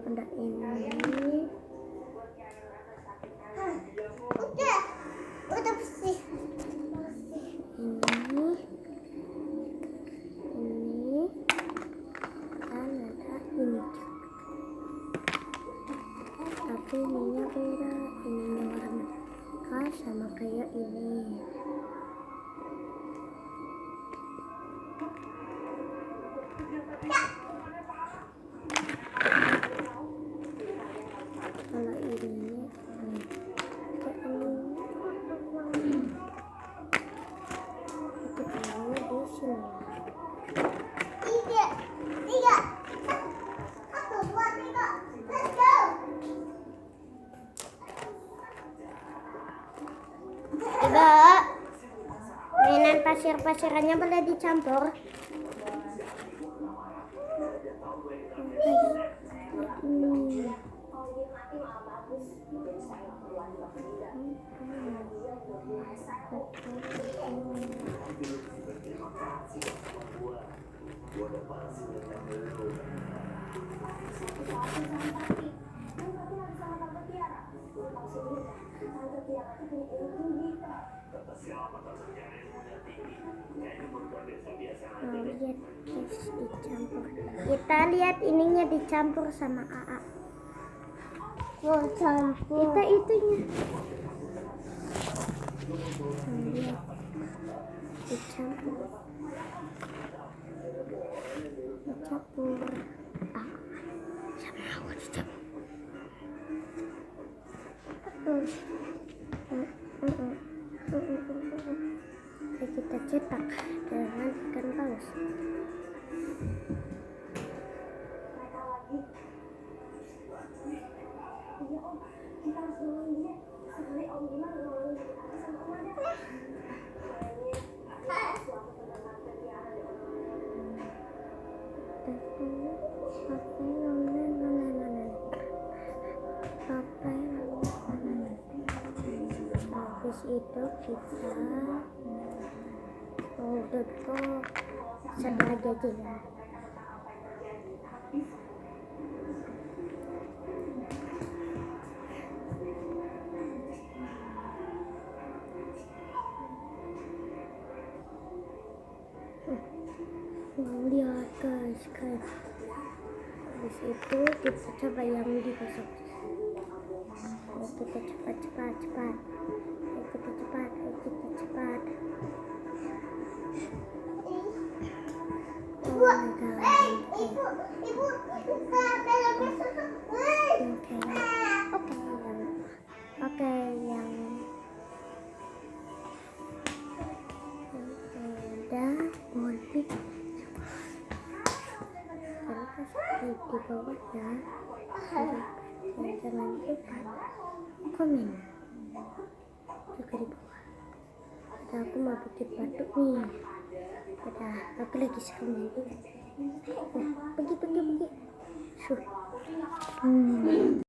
Ada ini. Udah bersih. Ini dan ada ini. Tapi ininya beda, ininya warna khas sama kayak ini. Kalau ininya itu taruhnya di sini. Tiga, satu, dua, tiga, let's go. Coba mainan pasir-pasirannya boleh dicampur. Kita lihat ininya dicampur sama AA. Oh, campur. Kita itunya. Lihat. Dicampur. Sama aku dicampur. Kita cetak dengan ikan paus. Habis itu kita tutup satu lagi aja ya. Lihat guys. Habis itu kita coba yang dipasang. Kita cepat. Kita cepat. Oh my god. Ibu, Oke, yang udah boleh di bawah ya. Jangan lupa komen juga di bawah. Aku mau bikin batuk nih. Aku lagi sekarang pergi.